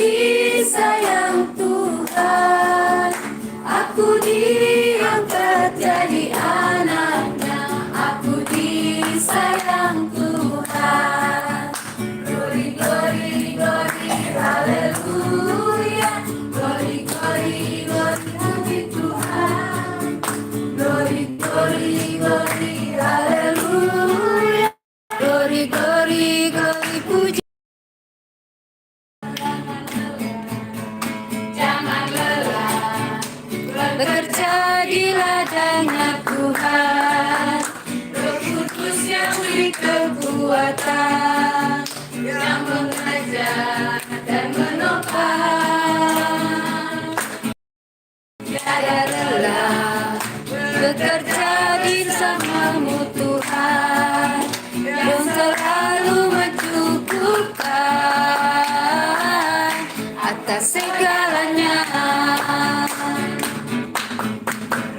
disayang Tuhan, aku diangkat jadi anaknya, aku disayang Tuhan. Glory, glory, glory, haleluya. Glory, glory, glory, puji Tuhan. Glory, glory, glory, haleluya. Glory, glory, glory, puji. Jangan lelah bekerja di ladangnya Tuhan. Roh Kudus yang beri kekuatan, yang mengajar dan menopang. Tiada lelah bekerja di bersamamu Tuhan, yang selalu mencukupkan atas segalanya.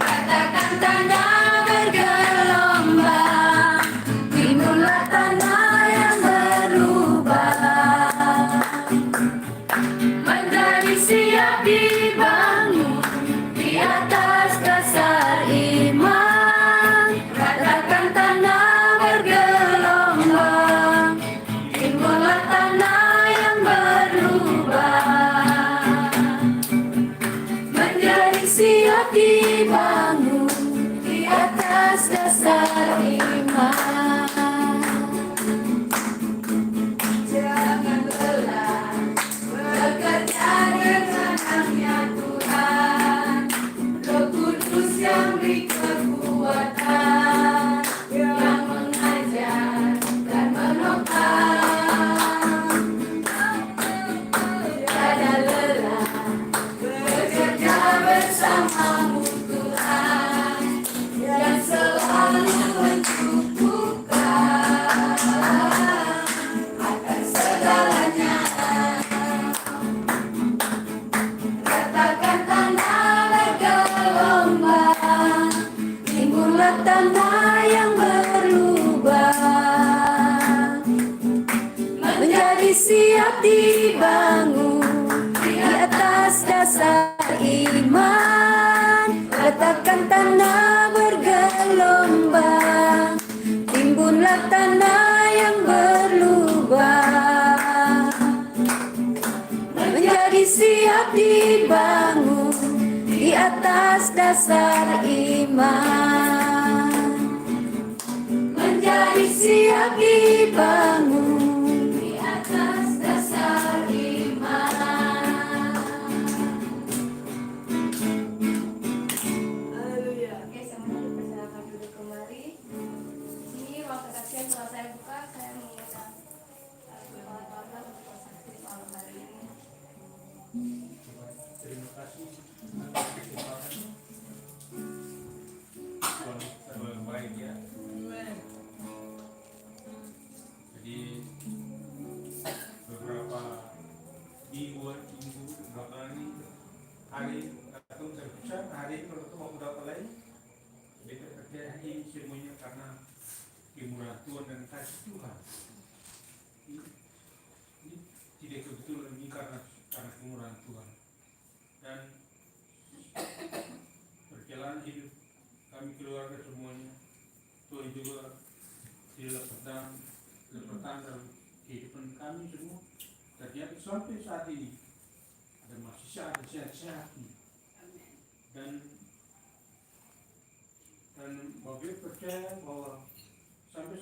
Ratakan tanah bergelombang, timbullah tanah yang berubah, menjadi siap dibangun di atas dasar iman. Ratakan tanah bergelombang, timbullah tanah yang berubah, menjadi siap dibangun di atas dasar iman. Jangan lelah bekerja dengan hanya Tuhan. Roh Kudus yang beri kekuatan, yang mengajar dan menopang. Tiada lelah bekerja bersamamu Tuhan, yang selalu mencukupkan akan segalanya. Ratakan tanah bergelombang, timbullah tanah yang berubah, menjadi siap dibangun di atas dasar iman. Ratakan tanah bergelombang, timbullah tanah yang berubah, menjadi siap dibangun di atas dasar iman, menjadi siap dibangun di atas dasar iman. Haleluya. Oke, semuanya dipersilakan duduk kembali. Ini ruang kesaksian telah saya buka. Saya mengundang keluarga untuk bersaksi malam hari ini. Terima kasih atas kesempatan. Tuhan selalu baik ya. Jadi beberapa minggu belakangan ini hari atau terpisah hari ini kalau mau berapa lain kita percaya ini semuanya karena kemurahan Tuhan dan kasih Tuhan. Ini tidak kebetulan ini karena kemurahan Tuhan. Dan perjalanan hidup kami keluarga semuanya Tuhan juga dilepaskan dalam kehidupan kami semua terjadi sampai saat ini, dan masih ada sehat-sehat dan bagi percaya bahwa sampai